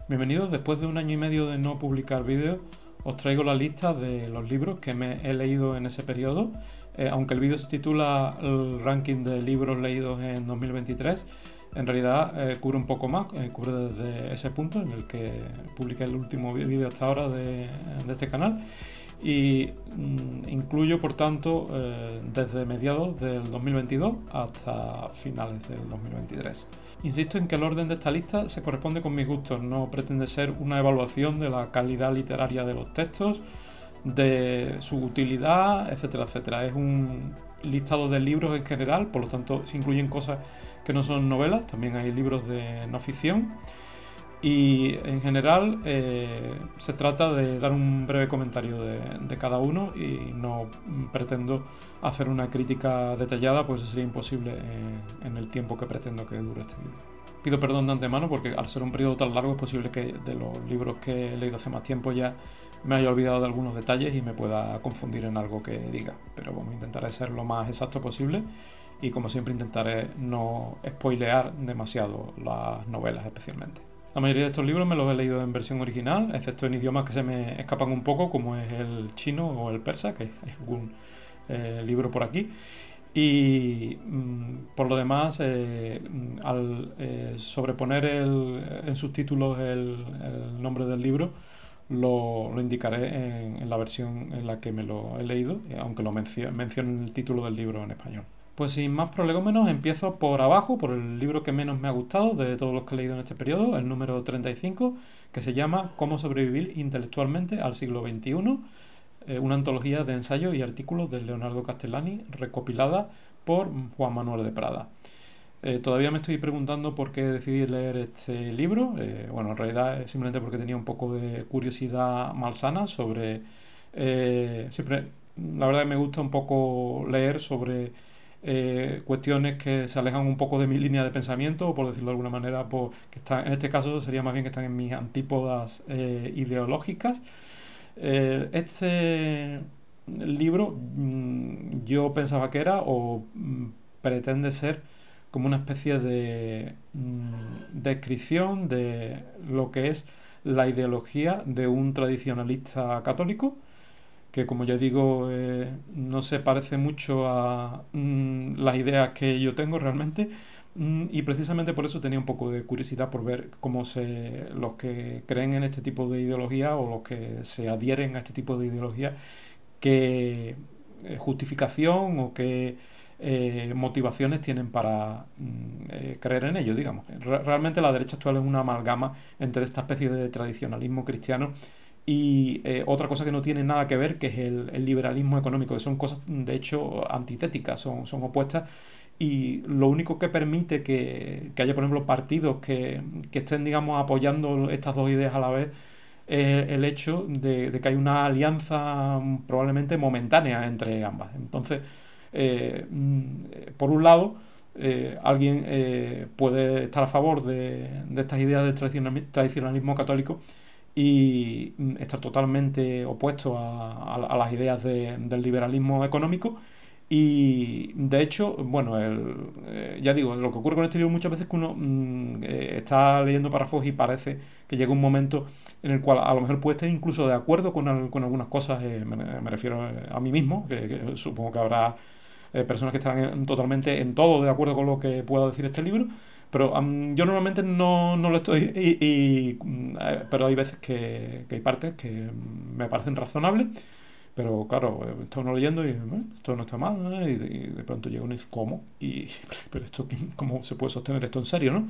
Bienvenidos. Después de un año y medio de no publicar vídeos, os traigo la lista de los libros que me he leído en ese periodo. Aunque el vídeo se titula el ranking de libros leídos en 2023, en realidad cubre un poco más, cubre desde ese punto en el que publiqué el último vídeo hasta ahora de este canal. Y incluyo, por tanto, desde mediados del 2022 hasta finales del 2023. Insisto en que el orden de esta lista se corresponde con mis gustos, no pretende ser una evaluación de la calidad literaria de los textos, de su utilidad, etcétera, etcétera. Es un listado de libros en general, por lo tanto se incluyen cosas que no son novelas, también hay libros de no ficción. Y en general se trata de dar un breve comentario de cada uno y no pretendo hacer una crítica detallada, pues eso sería imposible en el tiempo que pretendo que dure este vídeo. Pido perdón de antemano porque al ser un periodo tan largo es posible que de los libros que he leído hace más tiempo ya me haya olvidado de algunos detalles y me pueda confundir en algo que diga, pero bueno, intentaré ser lo más exacto posible y como siempre intentaré no spoilear demasiado las novelas especialmente. La mayoría de estos libros me los he leído en versión original, excepto en idiomas que se me escapan un poco, como es el chino o el persa, que hay algún libro por aquí. Y por lo demás, al sobreponer en sus títulos el nombre del libro, lo indicaré en la versión en la que me lo he leído, aunque lo mencione en el título del libro en español. Pues sin más prolegómenos, empiezo por abajo, por el libro que menos me ha gustado de todos los que he leído en este periodo, el número 35, que se llama Cómo sobrevivir intelectualmente al siglo XXI, una antología de ensayos y artículos de Leonardo Castellani, recopilada por Juan Manuel de Prada. Todavía me estoy preguntando por qué decidí leer este libro. Bueno, en realidad es simplemente porque tenía un poco de curiosidad malsana sobre... siempre, la verdad que me gusta un poco leer sobre cuestiones que se alejan un poco de mi línea de pensamiento, o por decirlo de alguna manera, que en este caso sería más bien que están en mis antípodas ideológicas. Este libro yo pensaba que era o pretende ser como una especie de descripción de lo que es la ideología de un tradicionalista católico que, como ya digo, no se parece mucho a las ideas que yo tengo realmente, y precisamente por eso tenía un poco de curiosidad por ver cómo los que creen en este tipo de ideología o los que se adhieren a este tipo de ideología, qué justificación o qué motivaciones tienen para creer en ello, digamos. Realmente la derecha actual es una amalgama entre esta especie de tradicionalismo cristiano y otra cosa que no tiene nada que ver, que es el liberalismo económico, que son cosas de hecho antitéticas, son opuestas, y lo único que permite que haya, por ejemplo, partidos que estén, digamos, apoyando estas dos ideas a la vez es el hecho de que hay una alianza probablemente momentánea entre ambas. Entonces, por un lado, alguien puede estar a favor de estas ideas del tradicionalismo católico y estar totalmente opuesto a las ideas del liberalismo económico. Y de hecho, bueno, ya digo, lo que ocurre con este libro muchas veces es que uno está leyendo párrafos y parece que llega un momento en el cual a lo mejor puede estar incluso de acuerdo con algunas cosas, me refiero a mí mismo, que supongo que habrá personas que estarán totalmente en todo de acuerdo con lo que pueda decir este libro, pero yo normalmente no lo estoy, pero hay veces que hay partes que me parecen razonables, pero claro, estoy uno leyendo y esto no está mal, ¿no? Y de pronto llega uno y dice, ¿cómo? Pero esto, ¿cómo se puede sostener esto en serio, no?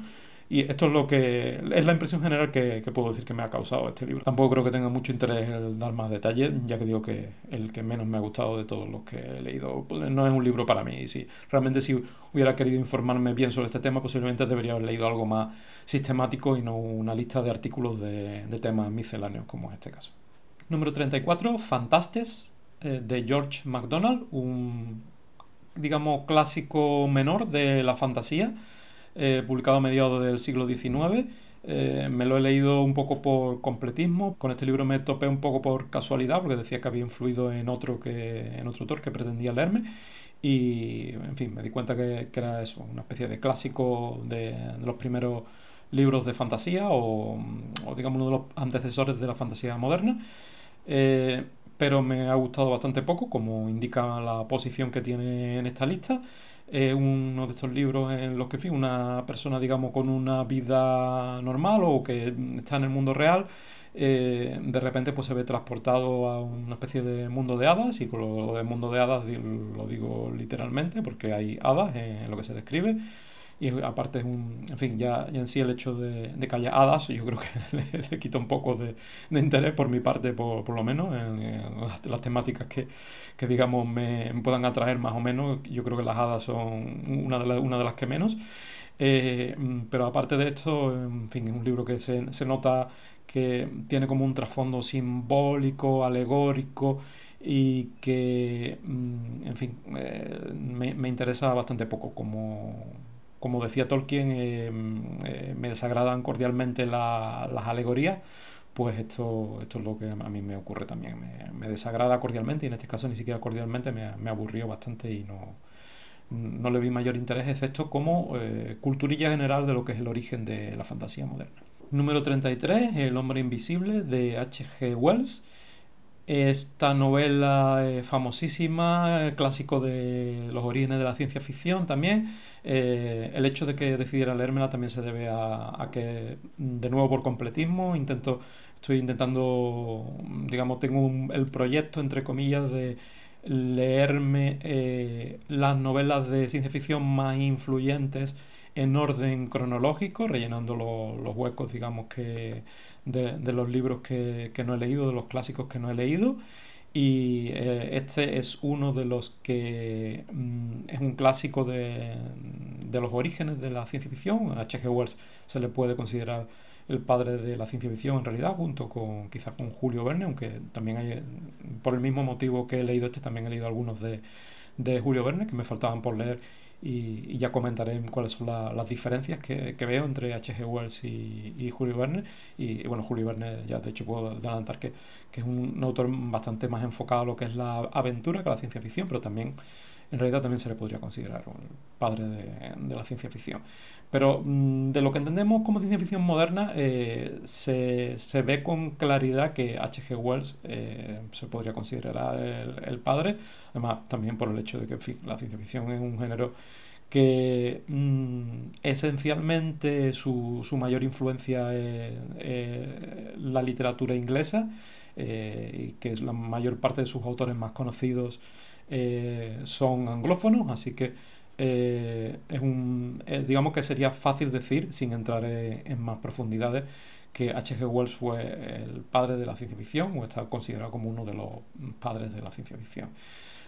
Y esto es lo que es la impresión general que puedo decir que me ha causado este libro. Tampoco creo que tenga mucho interés en dar más detalles, ya que digo que el que menos me ha gustado de todos los que he leído pues, no es un libro para mí. Si realmente si hubiera querido informarme bien sobre este tema, posiblemente debería haber leído algo más sistemático y no una lista de artículos de temas misceláneos como es este caso. Número 34, Fantastes, de George MacDonald, un, digamos, clásico menor de la fantasía, publicado a mediados del siglo XIX. Me lo he leído un poco por completismo. Con este libro me topé un poco por casualidad, porque decía que había influido en otro autor que pretendía leerme. Y, en fin, me di cuenta que era eso, una especie de clásico de los primeros libros de fantasía o digamos uno de los antecesores de la fantasía moderna. Eh, pero me ha gustado bastante poco, como indica la posición que tiene en esta lista. Es uno de estos libros en los que, en fin, una persona, digamos, con una vida normal o que está en el mundo real, de repente pues se ve transportado a una especie de mundo de hadas, y con lo de mundo de hadas lo digo literalmente, porque hay hadas en lo que se describe. Y aparte es en fin, ya en sí el hecho de que haya hadas, yo creo que le quita un poco de interés por mi parte, por lo menos, en las temáticas que digamos me puedan atraer más o menos. Yo creo que las hadas son una de las que menos. Pero aparte de esto, en fin, es un libro que se nota que tiene como un trasfondo simbólico, alegórico, y que, en fin, me interesa bastante poco. Como decía Tolkien, me desagradan cordialmente las alegorías. Pues esto es lo que a mí me ocurre también. Me desagrada cordialmente, y en este caso ni siquiera cordialmente, me aburrió bastante y no le vi mayor interés, excepto como culturilla general de lo que es el origen de la fantasía moderna. Número 33, El hombre invisible, de H.G. Wells. Esta novela famosísima, clásico de los orígenes de la ciencia ficción también. El hecho de que decidiera leérmela también se debe a que, de nuevo por completismo, estoy intentando, digamos, tengo el proyecto, entre comillas, de leerme las novelas de ciencia ficción más influyentes en orden cronológico, rellenando los huecos, digamos, de los libros que no he leído, de los clásicos que no he leído. Y este es uno de los que es un clásico de los orígenes de la ciencia ficción. A H.G. Wells se le puede considerar el padre de la ciencia ficción en realidad, junto con quizás con Julio Verne, aunque también hay, por el mismo motivo que he leído este, también he leído algunos de Julio Verne que me faltaban por leer, y ya comentaré cuáles son las diferencias que veo entre H.G. Wells y Julio Verne. Y bueno, Julio Verne ya de hecho puedo adelantar que es un autor bastante más enfocado a lo que es la aventura que a la ciencia ficción, pero también en realidad también se le podría considerar un padre de la ciencia ficción. Pero de lo que entendemos como ciencia ficción moderna, se ve con claridad que H.G. Wells se podría considerar el padre. Además, también por el hecho de que, en fin, la ciencia ficción es un género que esencialmente su mayor influencia es la literatura inglesa, y que la mayor parte de sus autores más conocidos son anglófonos, así que digamos que sería fácil decir, sin entrar en más profundidades, que H.G. Wells fue el padre de la ciencia ficción, o está considerado como uno de los padres de la ciencia ficción.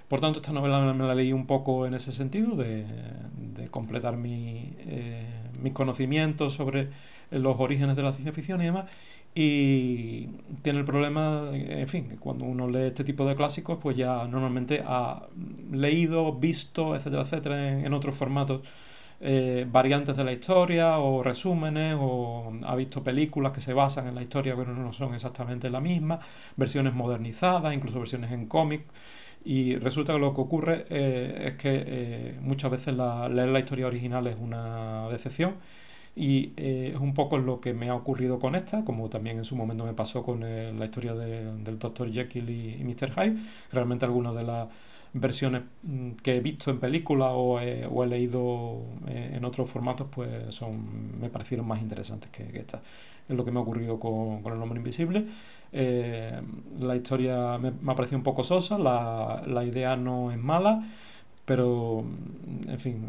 Por tanto, esta novela me la leí un poco en ese sentido, de completar mis conocimientos sobre los orígenes de la ciencia ficción y demás. Y tiene el problema, en fin, que cuando uno lee este tipo de clásicos, pues ya normalmente ha leído, visto, etcétera, etcétera, en otros formatos, variantes de la historia o resúmenes, o ha visto películas que se basan en la historia pero no son exactamente la misma, versiones modernizadas, incluso versiones en cómic. Y resulta que lo que ocurre es que muchas veces leer la historia original es una decepción, y es un poco lo que me ha ocurrido con esta, como también en su momento me pasó con la historia del Dr. Jekyll y Mr. Hyde. Realmente algunas de las versiones que he visto en películas o he leído en otros formatos, pues me parecieron más interesantes que esta. Es lo que me ha ocurrido con El hombre invisible. La historia me ha parecido un poco sosa, la idea no es mala, pero en fin,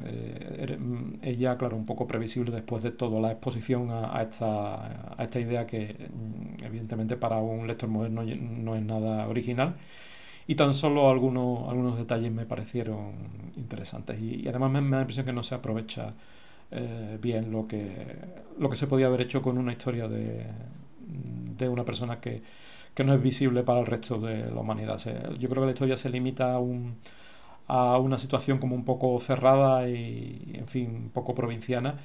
es ya, claro, un poco previsible después de toda la exposición a esta idea que evidentemente para un lector moderno no es nada original. Y tan solo algunos detalles me parecieron interesantes, y además me da la impresión que no se aprovecha bien lo que se podía haber hecho con una historia de una persona que no es visible para el resto de la humanidad. Yo creo que la historia se limita a una situación como un poco cerrada y, en fin, un poco provinciana,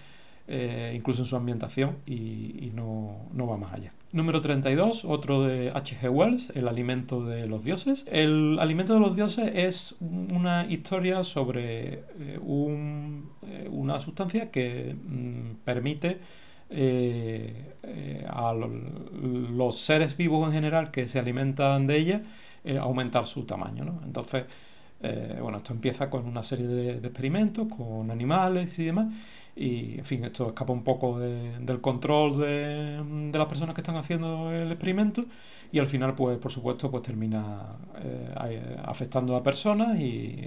incluso en su ambientación, y no va más allá. Número 32, otro de H.G. Wells, El alimento de los dioses. El alimento de los dioses es una historia sobre una sustancia que permite a los seres vivos en general que se alimentan de ella, aumentar su tamaño, ¿no? Entonces, bueno, esto empieza con una serie de experimentos con animales y demás, y en fin, esto escapa un poco del control de las personas que están haciendo el experimento, y al final, pues por supuesto, pues termina afectando a personas y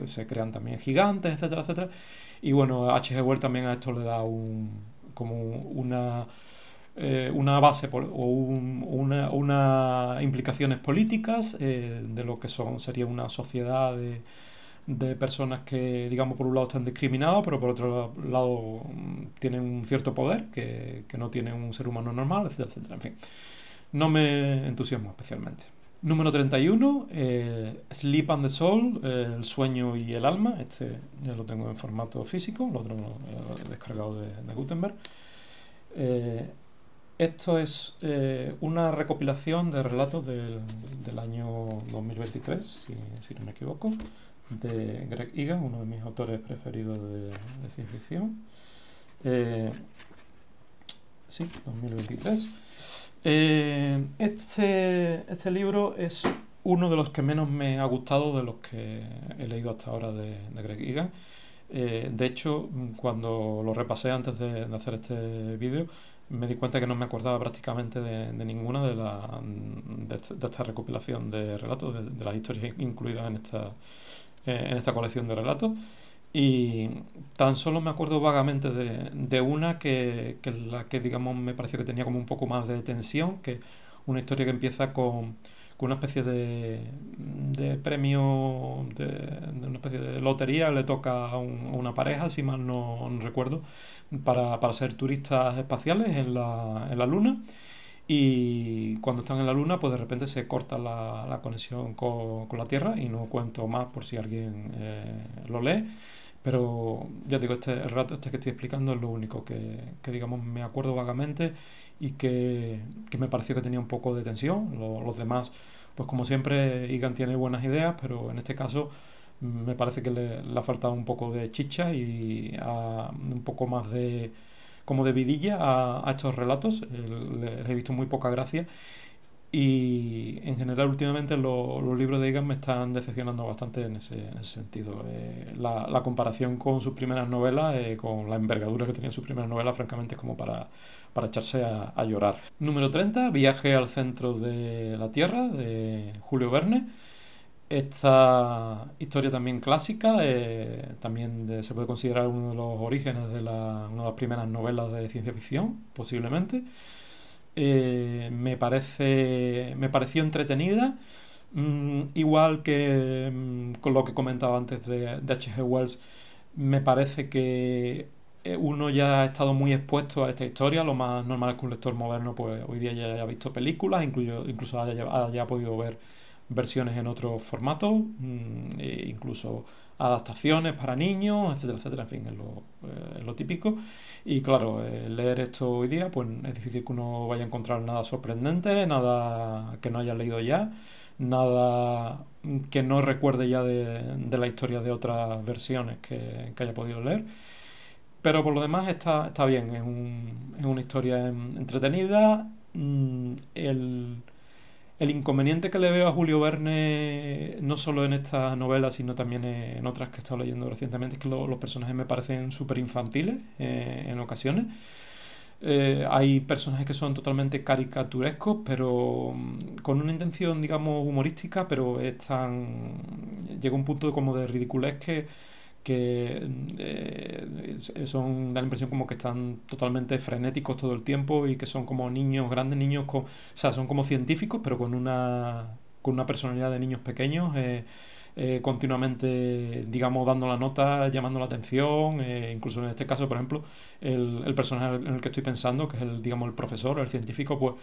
se crean también gigantes, etcétera, etcétera. Y bueno, H.G. Wells también a esto le da como una base una implicaciones políticas de lo que sería una sociedad de personas que, digamos, por un lado están discriminadas, pero por otro lado tienen un cierto poder que no tiene un ser humano normal, etcétera, etcétera. En fin, no me entusiasmo especialmente. Número 31, Sleep and the Soul, el sueño y el alma. Este ya lo tengo en formato físico, lo otro lo he descargado de Gutenberg. Esto es una recopilación de relatos del año 2023, si no me equivoco, de Greg Egan, uno de mis autores preferidos de ciencia ficción. Sí, 2023. Este libro es uno de los que menos me ha gustado de los que he leído hasta ahora de Greg Egan. De hecho, cuando lo repasé antes de hacer este vídeo, me di cuenta que no me acordaba prácticamente de ninguna de esta recopilación de relatos, de las historias incluidas en esta colección de relatos. Y tan solo me acuerdo vagamente de una que la que, digamos, me pareció que tenía como un poco más de tensión, que una historia que empieza con una especie de premio, de una especie de lotería, le toca a una pareja, si mal no recuerdo, para ser turistas espaciales en la Luna. Y cuando están en la Luna, pues de repente se corta la conexión con la Tierra, y no cuento más por si alguien lo lee. Pero ya digo, el relato este que estoy explicando es lo único que digamos, me acuerdo vagamente y que me pareció que tenía un poco de tensión. Los demás, pues como siempre, Egan tiene buenas ideas, pero en este caso me parece que le ha faltado un poco de chicha y un poco más como de vidilla a estos relatos. Les he visto muy poca gracia. Y en general últimamente los libros de Egan me están decepcionando bastante en ese sentido. La comparación con sus primeras novelas, con la envergadura que tenían sus primeras novelas, francamente es como para echarse a llorar. Número 30, Viaje al centro de la Tierra, de Julio Verne. Esta historia también clásica, también se puede considerar uno de los orígenes de una de las primeras novelas de ciencia ficción, posiblemente. Me pareció entretenida, igual que con lo que comentaba antes de H.G. Wells. Me parece que uno ya ha estado muy expuesto a esta historia. Lo más normal es que un lector moderno, pues hoy día ya haya visto películas, incluso haya podido ver versiones en otros formatos, incluso adaptaciones para niños, etcétera, etcétera. En fin, es lo típico. Y claro, leer esto hoy día, pues es difícil que uno vaya a encontrar nada sorprendente, nada que no haya leído ya, nada que no recuerde ya de la historia de otras versiones que haya podido leer. Pero por lo demás está bien, es una historia entretenida. El inconveniente que le veo a Julio Verne, no solo en esta novela, sino también en otras que he estado leyendo recientemente, es que los personajes me parecen súper infantiles en ocasiones. Hay personajes que son totalmente caricaturescos, pero con una intención, digamos, humorística, pero llega un punto como de ridiculez da la impresión como que están totalmente frenéticos todo el tiempo, y que son como niños, grandes niños, o sea, son como científicos, pero con una personalidad de niños pequeños, continuamente, digamos, dando la nota, llamando la atención. Incluso en este caso, por ejemplo, el personaje en el que estoy pensando, que es digamos, el profesor, el científico, pues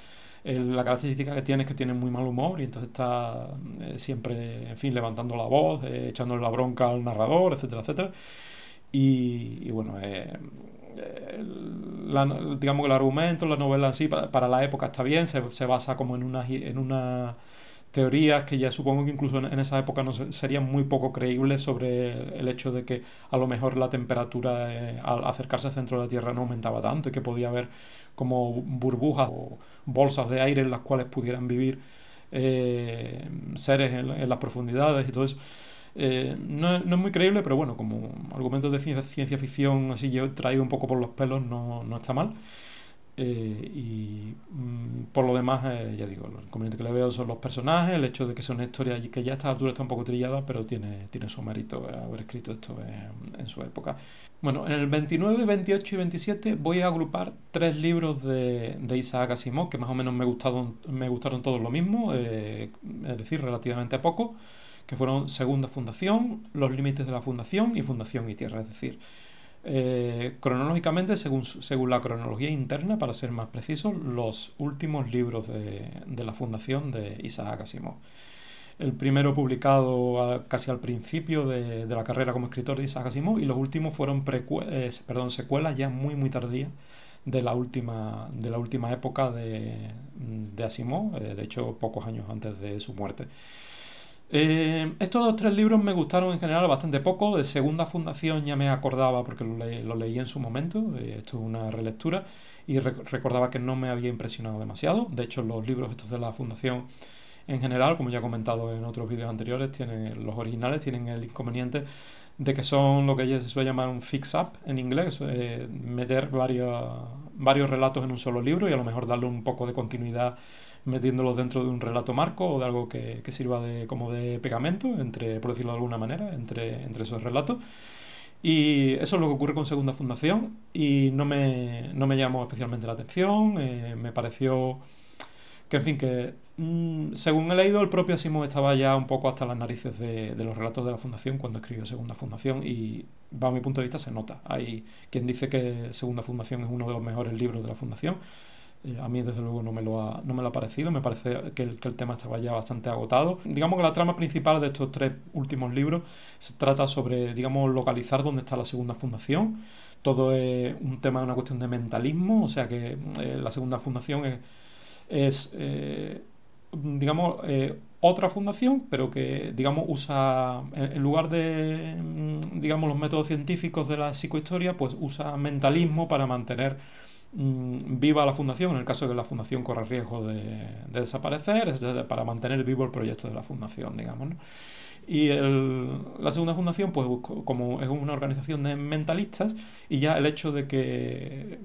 la característica que tiene es que tiene muy mal humor, y entonces está siempre, en fin, levantando la voz, echándole la bronca al narrador, etcétera, etcétera. Y bueno, digamos que el argumento, la novela en sí, para la época está bien, se basa como en una teorías que ya supongo que incluso en esa época no serían muy poco creíbles sobre el hecho de que a lo mejor la temperatura al acercarse al centro de la Tierra no aumentaba tanto y que podía haber como burbujas o bolsas de aire en las cuales pudieran vivir seres en las profundidades y todo eso. No es muy creíble, pero bueno, como argumentos de ciencia ficción así yo traído un poco por los pelos no está mal. Por lo demás, ya digo, el inconveniente que le veo son los personajes, el hecho de que sea una historia que ya a esta altura está un poco trillada, pero tiene su mérito haber escrito esto en su época. Bueno, en el 29, 28 y 27 voy a agrupar tres libros de Isaac Asimov que más o menos me gustaron todos lo mismo, es decir, relativamente poco, que fueron Segunda Fundación, Los Límites de la Fundación y Fundación y Tierra, es decir, cronológicamente, según la cronología interna, para ser más preciso, los últimos libros de la fundación de Isaac Asimov. El primero publicado casi al principio de la carrera como escritor de Isaac Asimov, y los últimos fueron secuelas ya muy tardías de la última época de Asimov, de hecho pocos años antes de su muerte. Estos tres libros me gustaron en general bastante poco. De Segunda Fundación ya me acordaba porque lo leí en su momento. Esto es una relectura y recordaba que no me había impresionado demasiado. De hecho, los libros estos de la Fundación en general, como ya he comentado en otros vídeos anteriores, los originales tienen el inconveniente de que son lo que se suele llamar un fix-up en inglés, meter varios relatos en un solo libro y a lo mejor darle un poco de continuidad metiéndolos dentro de un relato marco o de algo que sirva como de pegamento, por decirlo de alguna manera, entre esos relatos. Y eso es lo que ocurre con Segunda Fundación y no me llamó especialmente la atención, me pareció que, en fin, según he leído, el propio Asimov estaba ya un poco hasta las narices de los relatos de la Fundación cuando escribió Segunda Fundación y, bajo mi punto de vista, se nota. Hay quien dice que Segunda Fundación es uno de los mejores libros de la Fundación. A mí, desde luego, no me lo ha parecido. Me parece que el tema estaba ya bastante agotado. Digamos que la trama principal de estos tres últimos libros se trata sobre, digamos, localizar dónde está la Segunda Fundación. Todo es un tema, una cuestión de mentalismo, o sea que la Segunda Fundación es digamos, otra fundación, pero que, digamos, usa, en lugar de, digamos, los métodos científicos de la psicohistoria, pues usa mentalismo para mantener viva la fundación, en el caso de que la fundación corra riesgo de desaparecer, es decir, para mantener vivo el proyecto de la fundación, digamos, ¿no? Y la segunda fundación, pues como es una organización de mentalistas, y ya el hecho de que,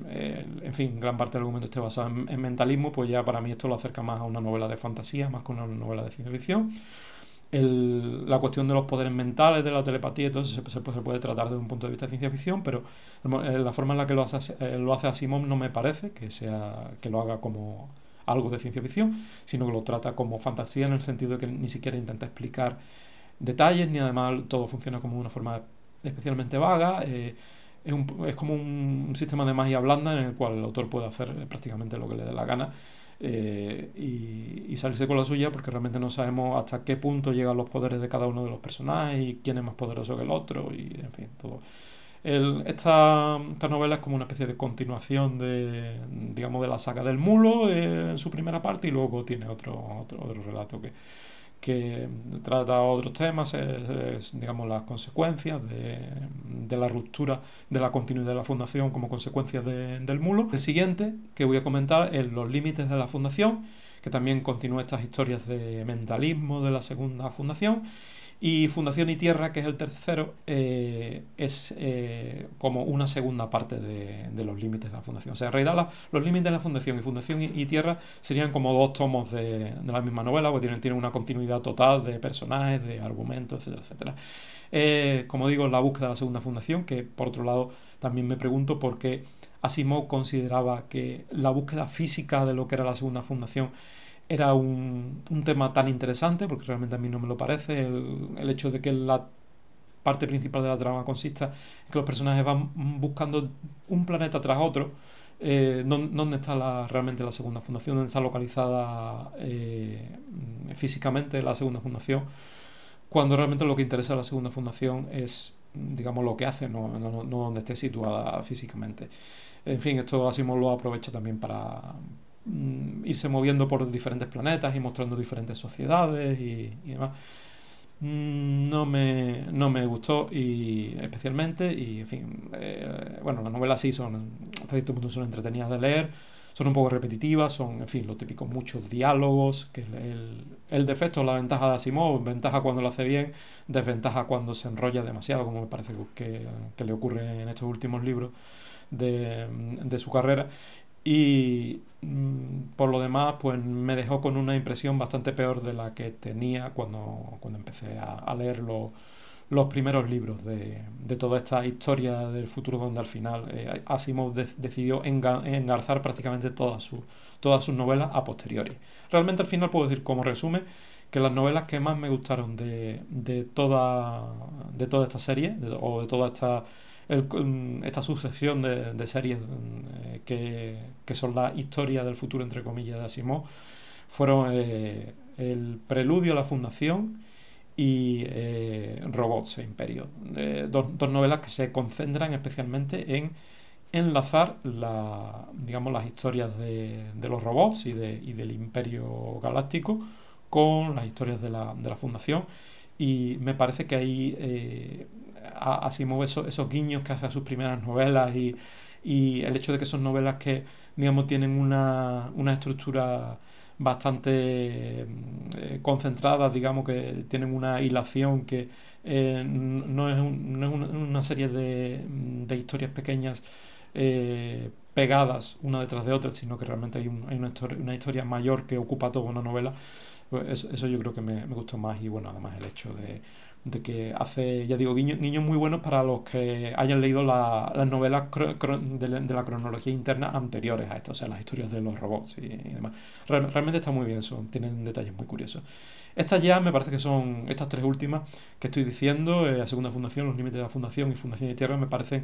en fin, gran parte del argumento esté basado en mentalismo, pues ya para mí esto lo acerca más a una novela de fantasía, más que una novela de ciencia ficción. La cuestión de los poderes mentales, de la telepatía y todo eso se puede tratar desde un punto de vista de ciencia ficción, pero la forma en la que lo hace Asimov no me parece que lo haga como algo de ciencia ficción, sino que lo trata como fantasía en el sentido de que ni siquiera intenta explicar detalles, ni además todo funciona como una forma especialmente vaga. Es como un sistema de magia blanda en el cual el autor puede hacer prácticamente lo que le dé la gana y salirse con la suya, porque realmente no sabemos hasta qué punto llegan los poderes de cada uno de los personajes y quién es más poderoso que el otro, y en fin, todo. Esta novela es como una especie de continuación digamos, de la saga del mulo en su primera parte, y luego tiene otro relato que trata otros temas, digamos, las consecuencias de la ruptura de la continuidad de la fundación como consecuencia del mulo. El siguiente que voy a comentar es Los límites de la fundación, que también continúa estas historias de mentalismo de la segunda fundación. Y Fundación y Tierra, que es el tercero, es como una segunda parte de los límites de la Fundación. O sea, en realidad los límites de la Fundación y Tierra serían como dos tomos de la misma novela, porque tienen una continuidad total de personajes, de argumentos, etcétera, etcétera. Como digo, la búsqueda de la segunda fundación, que por otro lado también me pregunto por qué Asimov consideraba que la búsqueda física de lo que era la segunda fundación era un tema tan interesante, porque realmente a mí no me lo parece. El hecho de que la parte principal de la trama consista en que los personajes van buscando un planeta tras otro, ¿dónde está realmente la segunda fundación? ¿Dónde está localizada físicamente la segunda fundación? Cuando realmente lo que interesa a la segunda fundación es, digamos, lo que hace, no donde esté situada físicamente. En fin, esto Asimov lo aprovecha también irse moviendo por diferentes planetas y mostrando diferentes sociedades y demás. No me gustó y especialmente y en fin, bueno, las novelas sí son, hasta cierto punto son entretenidas de leer, son un poco repetitivas, son, en fin, lo típico, muchos diálogos, que es el defecto, la ventaja de Asimov, ventaja cuando lo hace bien, desventaja cuando se enrolla demasiado, como me parece que le ocurre en estos últimos libros de su carrera. Y por lo demás, pues me dejó con una impresión bastante peor de la que tenía cuando empecé a leer los primeros libros de toda esta historia del futuro, donde al final Asimov decidió engarzar prácticamente todas sus novelas a posteriori. Realmente al final puedo decir como resumen que las novelas que más me gustaron de toda esta serie, o de toda esta sucesión de series que son la historia del futuro, entre comillas, de Asimov, fueron El Preludio a la Fundación y Robots e Imperio. Dos novelas que se concentran especialmente en enlazar digamos, las historias de los robots y del Imperio Galáctico con las historias de la Fundación. Y me parece que ahí Asimov esos guiños que hace a sus primeras novelas y el hecho de que son novelas que, digamos, tienen una estructura bastante concentrada, digamos, que tienen una hilación que no es una serie de historias pequeñas pegadas una detrás de otra, sino que realmente hay una historia mayor que ocupa toda una novela. Pues eso yo creo que me gustó más. Y bueno, además el hecho de que hace, ya digo, guiños muy buenos para los que hayan leído las novelas de la cronología interna anteriores a esto, o sea, las historias de los robots y demás. Realmente está muy bien, tienen detalles muy curiosos. Estas ya me parece que son, estas tres últimas que estoy diciendo, La Segunda Fundación, Los Límites de la Fundación y Fundación de Tierra, me parecen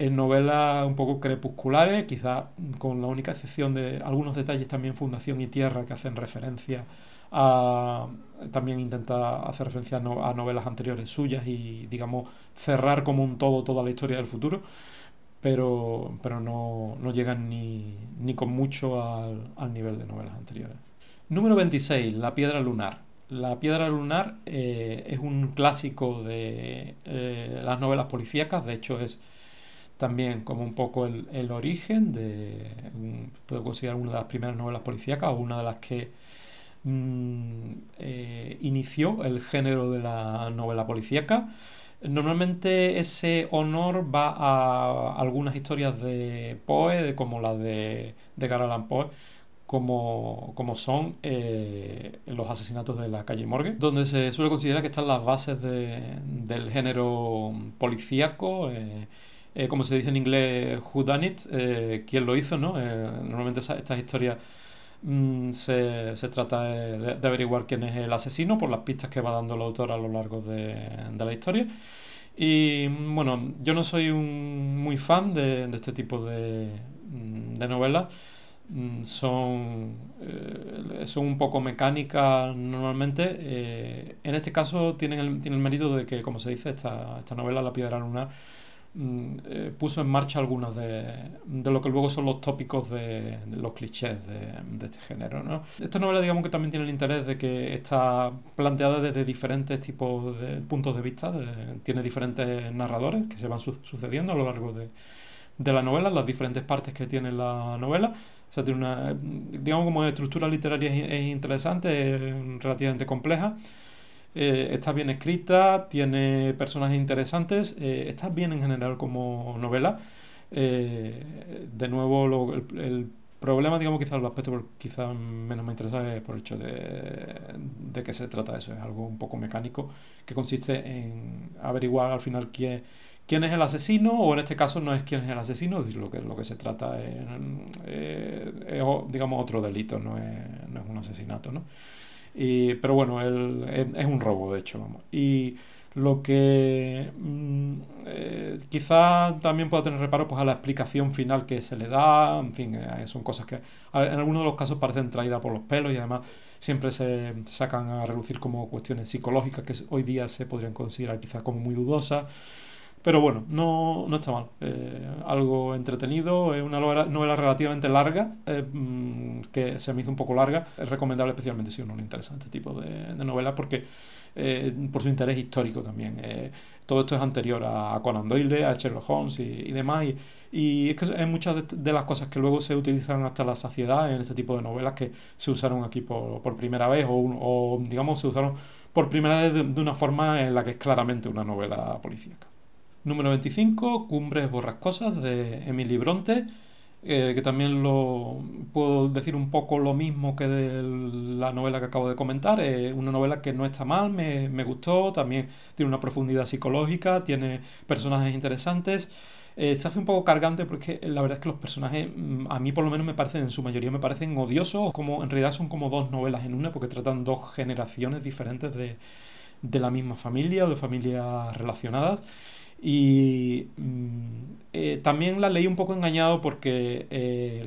novelas un poco crepusculares, quizás con la única excepción de algunos detalles también Fundación y Tierra que hacen referencia a... También intenta hacer referencia a novelas anteriores suyas y, digamos, cerrar como un todo toda la historia del futuro, pero no llegan ni con mucho al nivel de novelas anteriores. Número 26, La Piedra Lunar. La Piedra Lunar es un clásico de las novelas policíacas, de hecho es también como un poco el origen puedo considerar una de las primeras novelas policíacas o una de las que inició el género de la novela policíaca. Normalmente ese honor va a algunas historias de Poe, como la de Edgar Allan Poe, como son los asesinatos de la calle Morgue, donde se suele considerar que están las bases del género policíaco. Como se dice en inglés, who done it, quién lo hizo, ¿no? Normalmente estas historias se trata de averiguar quién es el asesino por las pistas que va dando el autor a lo largo de la historia. Y bueno, yo no soy muy fan de este tipo de novelas. Son un poco mecánicas normalmente. En este caso tiene el mérito de que, como se dice, esta novela, La Piedra Lunar, puso en marcha algunos de lo que luego son los tópicos de los clichés de este género, ¿no? Esta novela, digamos, que también tiene el interés de que está planteada desde diferentes tipos de puntos de vista, tiene diferentes narradores que se van sucediendo a lo largo de la novela, las diferentes partes que tiene la novela. O sea, tiene digamos, como estructura literaria es interesante, es relativamente compleja. Está bien escrita, tiene personajes interesantes, está bien en general como novela. De nuevo, el problema, digamos, quizás el aspecto quizás menos me interesa es por el hecho de que se trata de eso, es algo un poco mecánico que consiste en averiguar al final quién es el asesino, o en este caso no es quién es el asesino, es decir, lo que se trata es, digamos, otro delito, no es un asesinato, ¿no? Pero bueno, es un robo, de hecho, vamos. Y lo que quizá también pueda tener reparo pues a la explicación final que se le da, en fin, son cosas que en algunos de los casos parecen traídas por los pelos y además siempre se sacan a relucir como cuestiones psicológicas que hoy día se podrían considerar quizá como muy dudosas. Pero bueno, no está mal. Algo entretenido, es una novela relativamente larga, que se me hizo un poco larga. Es recomendable especialmente si a uno le interesa este tipo de novelas porque por su interés histórico también. Todo esto es anterior a Conan Doyle, a Sherlock Holmes y demás. Y es que es muchas de las cosas que luego se utilizan hasta la saciedad en este tipo de novelas que se usaron aquí por primera vez o, digamos, se usaron por primera vez de una forma en la que es claramente una novela policíaca. Número 25, Cumbres borrascosas de Emily Bronte, que también lo puedo decir un poco lo mismo que de la novela que acabo de comentar. Es una novela que no está mal, me gustó, también tiene una profundidad psicológica, tiene personajes interesantes. Se hace un poco cargante porque la verdad es que los personajes, a mí por lo menos me parecen, en su mayoría me parecen odiosos, como en realidad son como dos novelas en una, porque tratan dos generaciones diferentes de la misma familia o de familias relacionadas. Y también la leí un poco engañado porque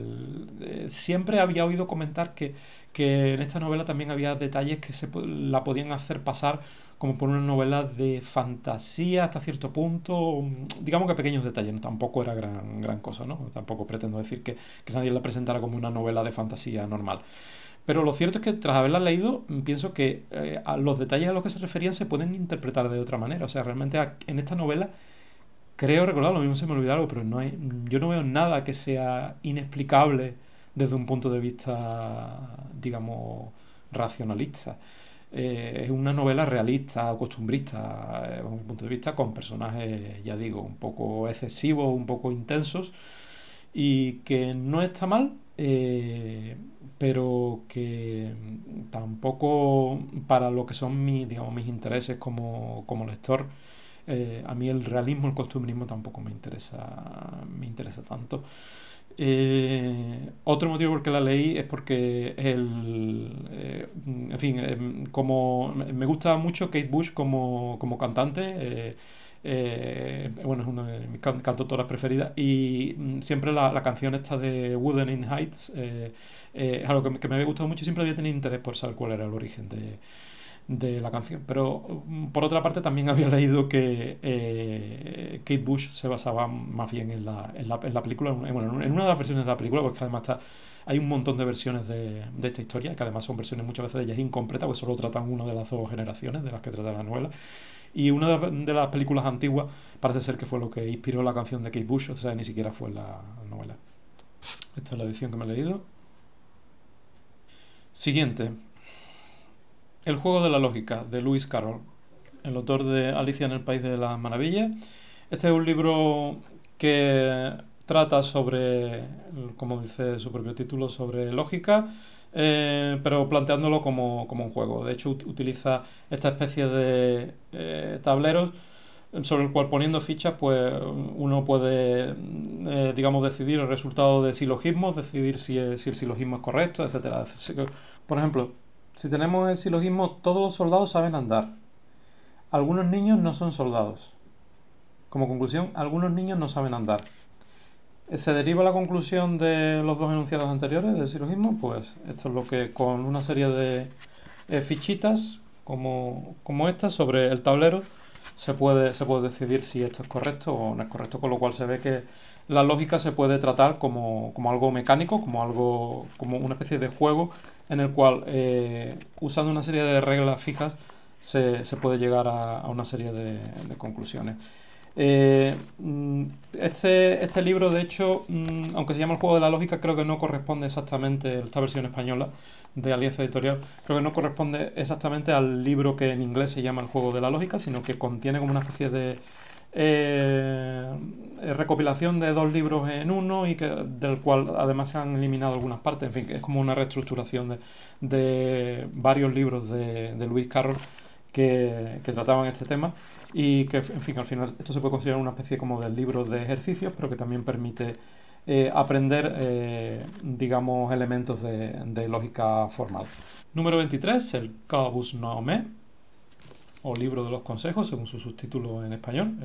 siempre había oído comentar que en esta novela también había detalles que la podían hacer pasar como por una novela de fantasía hasta cierto punto, digamos que pequeños detalles, ¿no? Tampoco era gran cosa, ¿no? Tampoco pretendo decir que nadie la presentara como una novela de fantasía normal. Pero lo cierto es que tras haberla leído, pienso que a los detalles a los que se referían se pueden interpretar de otra manera. O sea, realmente en esta novela creo recordar, lo mismo se me olvidó algo, pero yo no veo nada que sea inexplicable desde un punto de vista, digamos, racionalista. Es una novela realista, costumbrista, desde mi punto de vista, con personajes, ya digo, un poco excesivos, un poco intensos, y que no está mal, pero que tampoco para lo que son digamos, mis intereses como lector, a mí el realismo, el costumbrismo tampoco me interesa tanto. Otro motivo por el que la leí es porque en fin, como me gusta mucho Kate Bush como cantante. Bueno, es una de mis cantautoras preferidas y siempre la canción esta de Wuthering Heights es algo que me había gustado mucho y siempre había tenido interés por saber cuál era el origen de la canción. Pero por otra parte también había leído que Kate Bush se basaba más bien en la película, bueno, en una de las versiones de la película, porque además hay un montón de versiones de esta historia, que además son versiones muchas veces de ellas incompletas, porque solo tratan una de las dos generaciones de las que trata la novela. Y una de las películas antiguas parece ser que fue lo que inspiró la canción de Kate Bush, o sea, ni siquiera fue la novela. Esta es la edición que me he leído. Siguiente. El juego de la lógica, de Lewis Carroll, el autor de Alicia en el País de las Maravillas. Este es un libro que trata sobre, como dice su propio título, sobre lógica, pero planteándolo como un juego. De hecho, utiliza esta especie de tableros sobre el cual poniendo fichas pues uno puede digamos decidir el resultado de silogismos, decidir si el silogismo es correcto, etcétera. Por ejemplo, si tenemos el silogismo todos los soldados saben andar, algunos niños no son soldados. Como conclusión, algunos niños no saben andar. ¿Se deriva la conclusión de los dos enunciados anteriores del silogismo? Pues esto es lo que con una serie de fichitas como estas sobre el tablero se puede decidir si esto es correcto o no es correcto, con lo cual se ve que la lógica se puede tratar como algo mecánico, como una especie de juego en el cual usando una serie de reglas fijas se puede llegar a una serie de conclusiones. Este libro, de hecho, aunque se llama El juego de la lógica, creo que no corresponde exactamente, esta versión española de Alianza Editorial, creo que no corresponde exactamente al libro que en inglés se llama El juego de la lógica, sino que contiene como una especie de recopilación de dos libros en uno y del cual además se han eliminado algunas partes. En fin, que es como una reestructuración de varios libros de Lewis Carroll que trataban este tema y que, en fin, al final esto se puede considerar una especie como de libro de ejercicios, pero que también permite aprender, digamos, elementos de lógica formal. Número 23, el Qābūs Nāmeh, o libro de los consejos, según su subtítulo en español.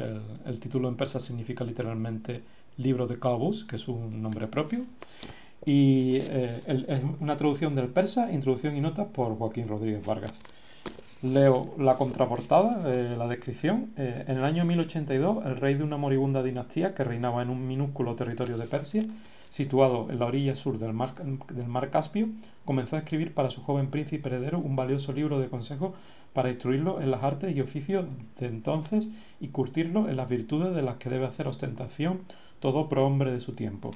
El título en persa significa literalmente libro de Qābūs, que es un nombre propio. Y es una traducción del persa, introducción y notas por Joaquín Rodríguez Vargas. Leo la contraportada, la descripción. En el año 1082, el rey de una moribunda dinastía que reinaba en un minúsculo territorio de Persia, situado en la orilla sur del mar Caspio, comenzó a escribir para su joven príncipe heredero un valioso libro de consejos para instruirlo en las artes y oficios de entonces y curtirlo en las virtudes de las que debe hacer ostentación todo prohombre de su tiempo.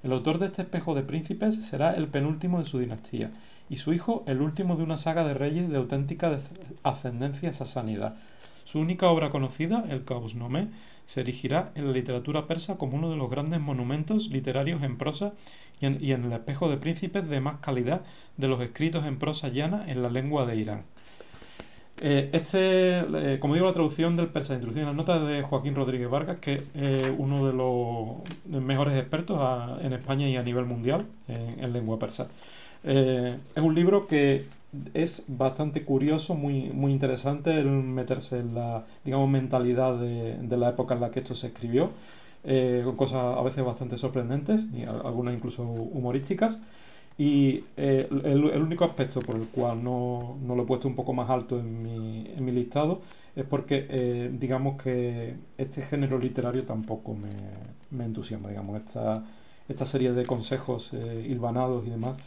El autor de este espejo de príncipes será el penúltimo de su dinastía, y su hijo el último de una saga de reyes de auténtica ascendencia sasánida. Su única obra conocida, el Qausnameh, se erigirá en la literatura persa como uno de los grandes monumentos literarios en prosa y en el espejo de príncipes de más calidad de los escritos en prosa llana en la lengua de Irán. Como digo, la traducción del persa, introducida en las notas de Joaquín Rodríguez Vargas, que es uno de los mejores expertos en España y a nivel mundial en lengua persa. Es un libro que es bastante curioso, muy interesante el meterse en la, digamos, mentalidad de la época en la que esto se escribió, con cosas a veces bastante sorprendentes y algunas incluso humorísticas. Y el único aspecto por el cual no lo he puesto un poco más alto en mi listado es porque digamos que este género literario tampoco me entusiasma, digamos, esta serie de consejos hilvanados y demás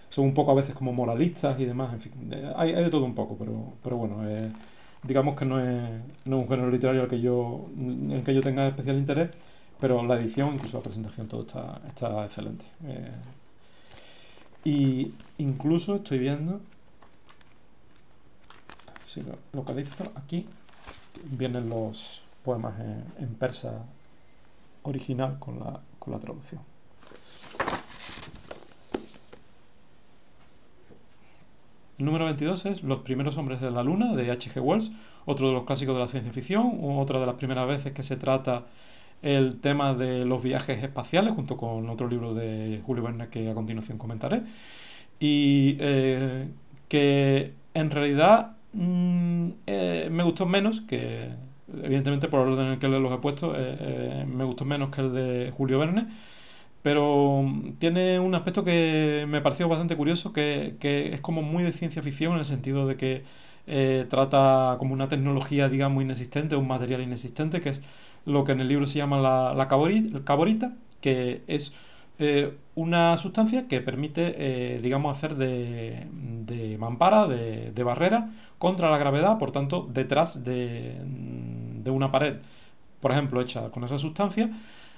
son un poco a veces como moralistas y demás, en fin, hay de todo un poco, pero bueno, digamos que no es un género literario en el que yo tenga especial interés, pero la edición, incluso la presentación, todo está excelente. Y incluso estoy viendo, si lo localizo aquí, vienen los poemas en persa original con la traducción. El número 22 es Los primeros hombres de la luna, de H.G. Wells, otro de los clásicos de la ciencia ficción, otra de las primeras veces que se trata el tema de los viajes espaciales, junto con otro libro de Julio Verne que a continuación comentaré, y que en realidad me gustó menos que, evidentemente por el orden en el que los he puesto, me gustó menos que el de Julio Verne, pero tiene un aspecto que me pareció bastante curioso, que es como muy de ciencia ficción en el sentido de que trata como una tecnología, digamos, inexistente, un material inexistente, que es lo que en el libro se llama la caborita, que es una sustancia que permite, digamos, hacer de mampara, de barrera contra la gravedad, por tanto, detrás de una pared, por ejemplo, hecha con esa sustancia,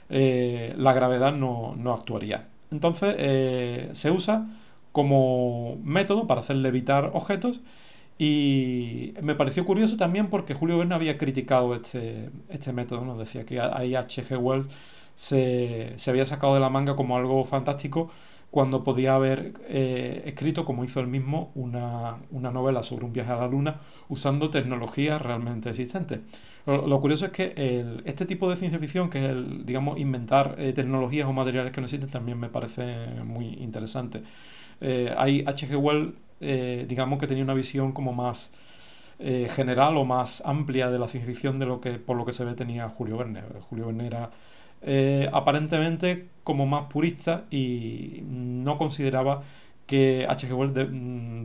la gravedad no actuaría. Entonces se usa como método para hacer levitar objetos y me pareció curioso también porque Julio Verne había criticado este método, ¿no? Decía que ahí H.G. Wells se había sacado de la manga como algo fantástico cuando podía haber escrito, como hizo él mismo, una novela sobre un viaje a la luna usando tecnologías realmente existentes. Lo curioso es que este tipo de ciencia ficción, que es digamos, inventar tecnologías o materiales que no existen, también me parece muy interesante. Hay H.G. Wells, digamos que tenía una visión como más general o más amplia de la ciencia ficción de por lo que se ve tenía Julio Verne. Julio Verne era aparentemente como más purista y no consideraba que H.G. Wells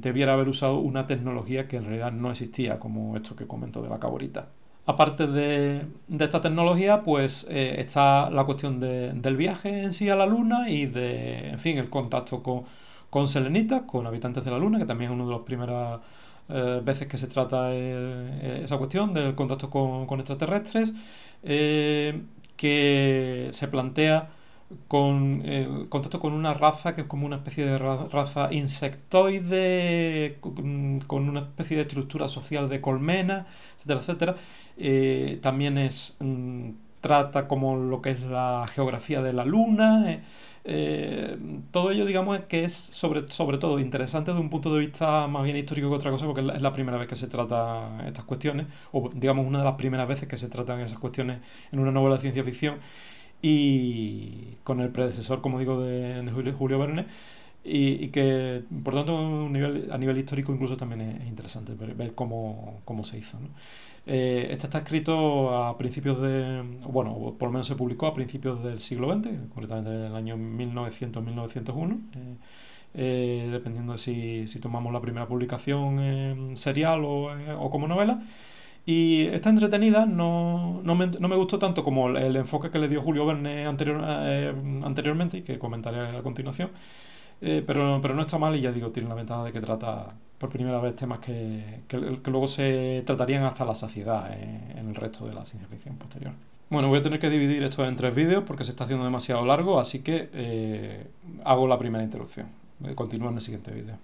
debiera haber usado una tecnología que en realidad no existía, como esto que comento de la caborita. Aparte de esta tecnología, pues está la cuestión del viaje en sí a la Luna y en fin, el contacto con selenitas, con habitantes de la Luna, que también es una de las primeras veces que se trata esa cuestión del contacto con extraterrestres, que se plantea con el contacto con una raza que es como una especie de raza insectoide, con una especie de estructura social de colmena, etcétera, etcétera. También trata como lo que es la geografía de la Luna. Todo ello, digamos, que es sobre todo interesante desde un punto de vista más bien histórico que otra cosa, porque es la primera vez que se trata estas cuestiones, o digamos una de las primeras veces que se tratan esas cuestiones en una novela de ciencia ficción, y con el predecesor, como digo, de Julio Verne, y que por tanto a nivel histórico incluso también es interesante ver cómo se hizo, ¿no? Este está escrito a principios bueno, por lo menos se publicó a principios del siglo XX, concretamente en el año 1900-1901, dependiendo de si tomamos la primera publicación en serial o como novela. Y está entretenida, no me gustó tanto como el enfoque que le dio Julio Verne anteriormente y que comentaré a continuación. Pero no está mal y ya digo, tiene la ventaja de que trata por primera vez temas que luego se tratarían hasta la saciedad en el resto de la ciencia ficción posterior. Bueno, voy a tener que dividir esto en 3 vídeos porque se está haciendo demasiado largo, así que hago la primera introducción. Continúo en el siguiente vídeo.